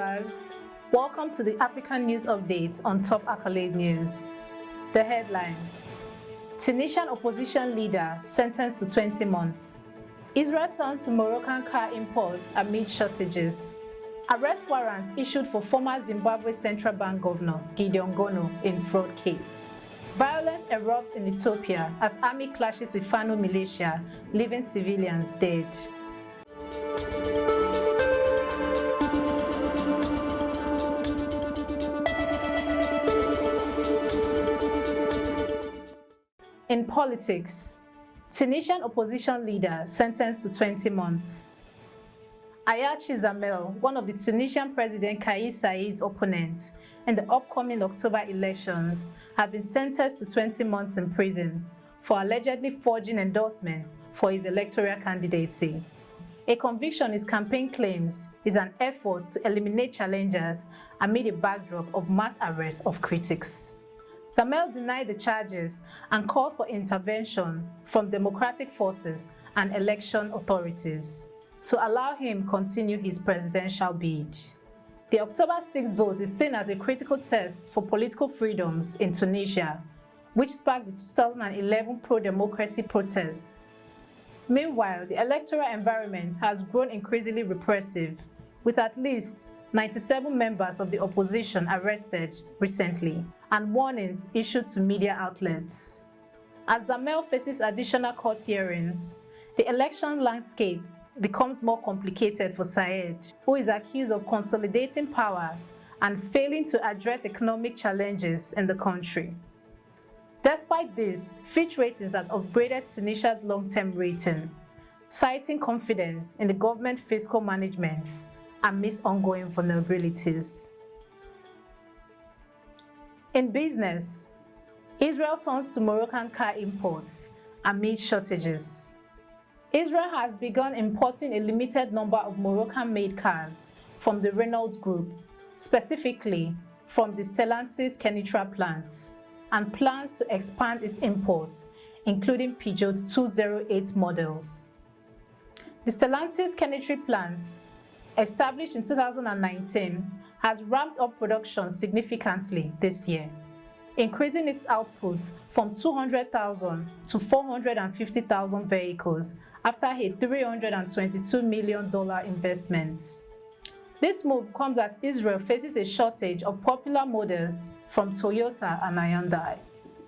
viewers, welcome to the African News Update on Top Accolade News. The headlines: Tunisian opposition leader sentenced to 20 months. Israel turns to Moroccan car imports amid shortages. Arrest warrant issued for former Zimbabwe Central Bank Governor Gideon Gono in fraud case. Violence erupts in Ethiopia as army clashes with Fano militia, leaving civilians dead. In politics, Tunisian opposition leader sentenced to 20 months. Ayachi Zammel, one of the Tunisian President Kais Said's opponents in the upcoming October elections, has been sentenced to 20 months in prison for allegedly forging endorsements for his electoral candidacy. A conviction his campaign claims is an effort to eliminate challengers amid a backdrop of mass arrest of critics. Zammel denied the charges and called for intervention from democratic forces and election authorities to allow him continue his presidential bid. The October 6 vote is seen as a critical test for political freedoms in Tunisia, which sparked the 2011 pro-democracy protests. Meanwhile, the electoral environment has grown increasingly repressive, with at least 97 members of the opposition arrested recently and warnings issued to media outlets. As Zammel faces additional court hearings, the election landscape becomes more complicated for Saied, who is accused of consolidating power and failing to address economic challenges in the country. Despite this, Fitch Ratings has upgraded Tunisia's long-term rating, citing confidence in the government fiscal management amidst ongoing vulnerabilities. In business, Israel turns to Moroccan car imports amid shortages. Israel has begun importing a limited number of Moroccan-made cars from the Renault Group, specifically from the Stellantis Kenitra plant, and plans to expand its imports, including Peugeot 208 models. The Stellantis Kenitra plant, established in 2019, has ramped up production significantly this year, increasing its output from 200,000 to 450,000 vehicles after a $322 million investment. This move comes as Israel faces a shortage of popular models from Toyota and Hyundai.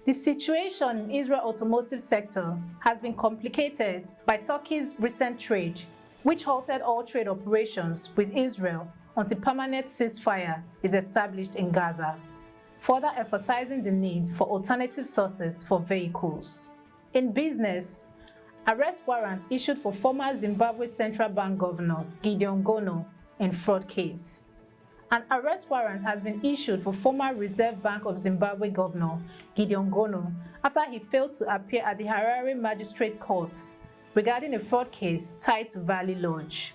The situation in Israel's automotive sector has been complicated by Turkey's recent trade, which halted all trade operations with Israel until permanent ceasefire is established in Gaza, further emphasizing the need for alternative sources for vehicles. In business, arrest warrant issued for former Zimbabwe Central Bank Governor Gideon Gono in fraud case. An arrest warrant has been issued for former Reserve Bank of Zimbabwe Governor Gideon Gono after he failed to appear at the Harare Magistrate Court regarding a fraud case tied to Valley Lodge.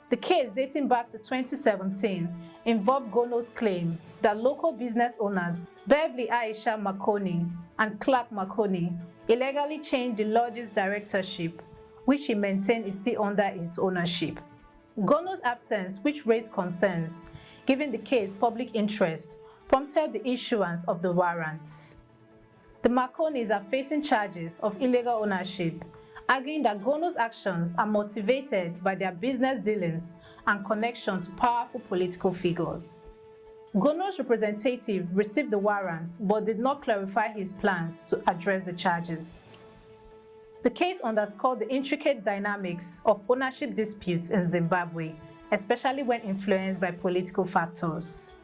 The case, dating back to 2017, involved Gono's claim that local business owners Beverly Aisha Makoni and Clark Makoni illegally changed the lodge's directorship, which he maintained is still under his ownership. Gono's absence, which raised concerns, given the case public interest, prompted the issuance of the warrants. The Maconis are facing charges of illegal ownership, arguing that Gono's actions are motivated by their business dealings and connection to powerful political figures. Gono's representative received the warrant but did not clarify his plans to address the charges. The case underscored the intricate dynamics of ownership disputes in Zimbabwe, especially when influenced by political factors.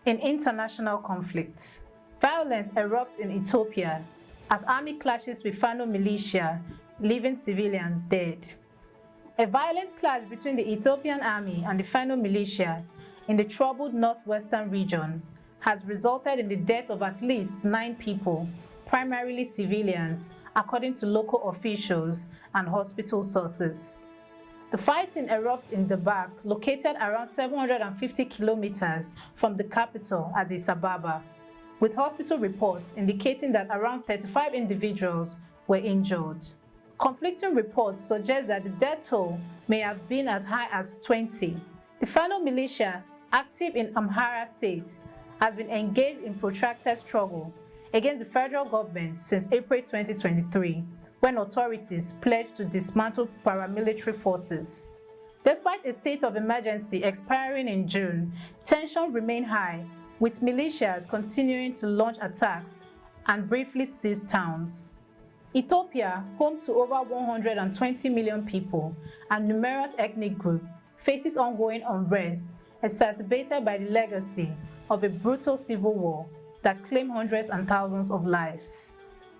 In international conflict, violence erupts in Ethiopia as army clashes with Fano militia, leaving civilians dead. A violent clash between the Ethiopian army and the Fano militia in the troubled northwestern region has resulted in the death of at least 9 people, primarily civilians, according to local officials and hospital sources. The fighting erupts in Dabak, located around 750 kilometers from the capital, Addis Ababa, with hospital reports indicating that around 35 individuals were injured. Conflicting reports suggest that the death toll may have been as high as 20, The Fano militia, active in Amhara state, has been engaged in protracted struggle against the federal government since April 2023, when authorities pledged to dismantle paramilitary forces. Despite a state of emergency expiring in June, tensions remain high, with militias continuing to launch attacks and briefly seize towns. Ethiopia, home to over 120 million people and numerous ethnic groups, faces ongoing unrest exacerbated by the legacy of a brutal civil war that claimed hundreds and thousands of lives.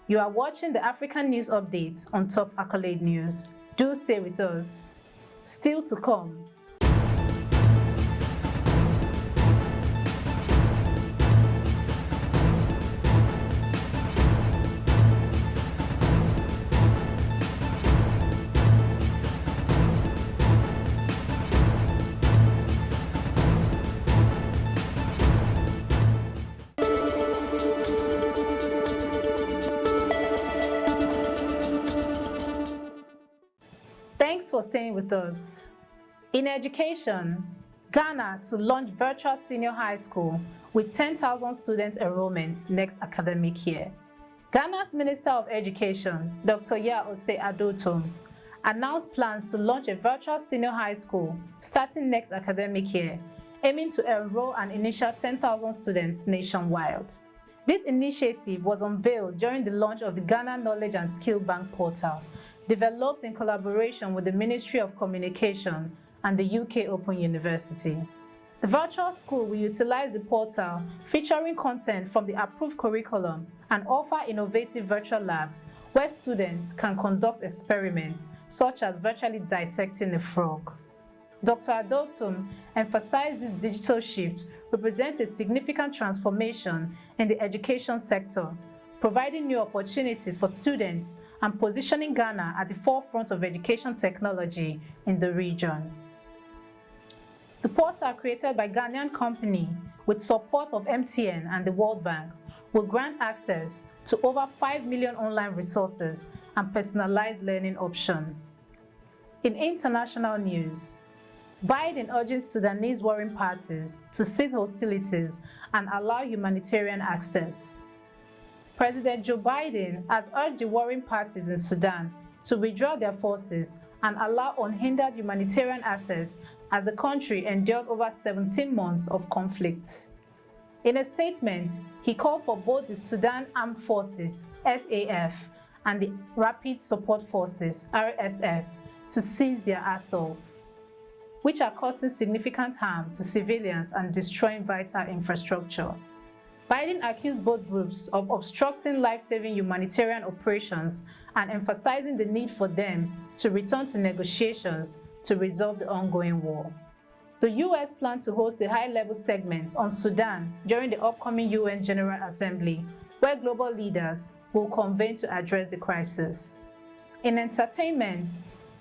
You are watching the African News Updates on Top Accolade News. Do stay with us. Still to come. Thanks for staying with us. In education, Ghana to launch virtual senior high school with 10,000 student enrollments next academic year. Ghana's Minister of Education, Dr. Yaose Adotum, announced plans to launch a virtual senior high school starting next academic year, aiming to enroll an initial 10,000 students nationwide. This initiative was unveiled during the launch of the Ghana Knowledge and Skill Bank portal, developed in collaboration with the Ministry of Communication and the UK Open University. The virtual school will utilize the portal featuring content from the approved curriculum and offer innovative virtual labs where students can conduct experiments such as virtually dissecting a frog. Dr. Adotum emphasized this digital shift represents a significant transformation in the education sector, providing new opportunities for students and positioning Ghana at the forefront of education technology in the region. The portal, created by Ghanaian company with support of MTN and the World Bank, will grant access to over 5 million online resources and personalized learning options. In international news, Biden urges Sudanese warring parties to cease hostilities and allow humanitarian access. President Joe Biden has urged the warring parties in Sudan to withdraw their forces and allow unhindered humanitarian access as the country endured over 17 months of conflict. In a statement, he called for both the Sudan Armed Forces (SAF) and the Rapid Support Forces (RSF) to cease their assaults, which are causing significant harm to civilians and destroying vital infrastructure. Biden accused both groups of obstructing life-saving humanitarian operations and emphasizing the need for them to return to negotiations to resolve the ongoing war. The U.S. plans to host a high-level segment on Sudan during the upcoming UN General Assembly, where global leaders will convene to address the crisis. In entertainment,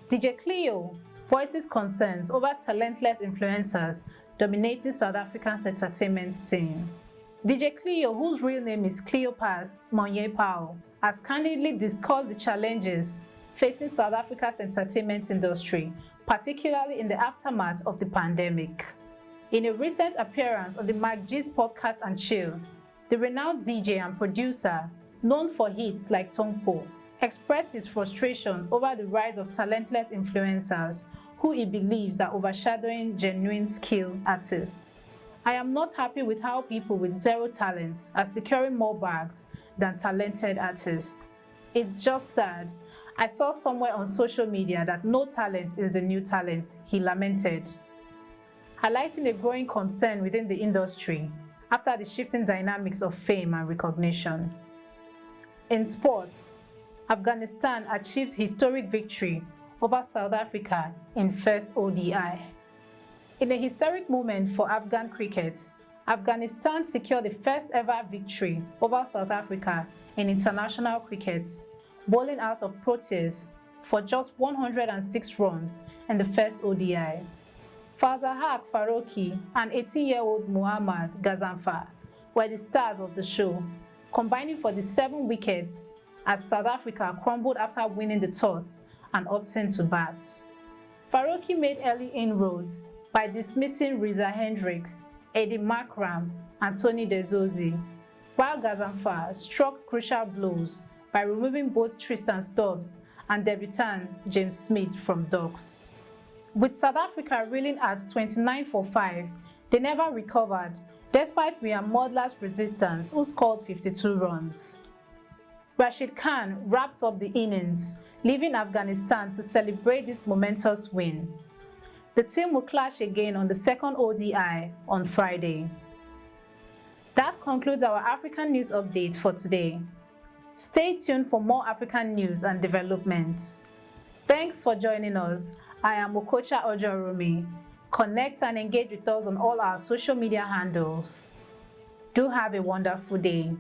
DJ Cleo voices concerns over talentless influencers dominating South Africa's entertainment scene. DJ Cleo, whose real name is Cleopas Monyepao, has candidly discussed the challenges facing South Africa's entertainment industry, particularly in the aftermath of the pandemic. In a recent appearance on the MacG's podcast and Chill, the renowned DJ and producer, known for hits like Tongpo, expressed his frustration over the rise of talentless influencers who he believes are overshadowing genuine skilled artists. I am not happy with how people with zero talent are securing more bags than talented artists. It's just sad. I saw somewhere on social media that no talent is the new talent, he lamented, highlighting a growing concern within the industry after the shifting dynamics of fame and recognition. In sports, Afghanistan achieved historic victory over South Africa in first ODI. In a historic moment for Afghan cricket, Afghanistan secured the first ever victory over South Africa in international cricket, bowling out of Proteas for just 106 runs in the first ODI. Farzahak Faroki and 18-year-old Muhammad Gazanfar were the stars of the show, combining for the 7 wickets as South Africa crumbled after winning the toss and opting to bat. Faroki made early inroads, by dismissing Reza Hendricks, Eddie Makram, and Tony Dezozzi, while Gazanfar struck crucial blows by removing both Tristan Stubbs and debutant James Smith from docks. With South Africa reeling at 29 for 5, they never recovered despite Mia Modler's resistance, who scored 52 runs. Rashid Khan wrapped up the innings, leaving Afghanistan to celebrate this momentous win. The team will clash again on the second ODI on Friday. That concludes our African news update for today. Stay tuned for more African news and developments. Thanks for joining us. I am Okocha Ojorumi. Connect and engage with us on all our social media handles. Do have a wonderful day.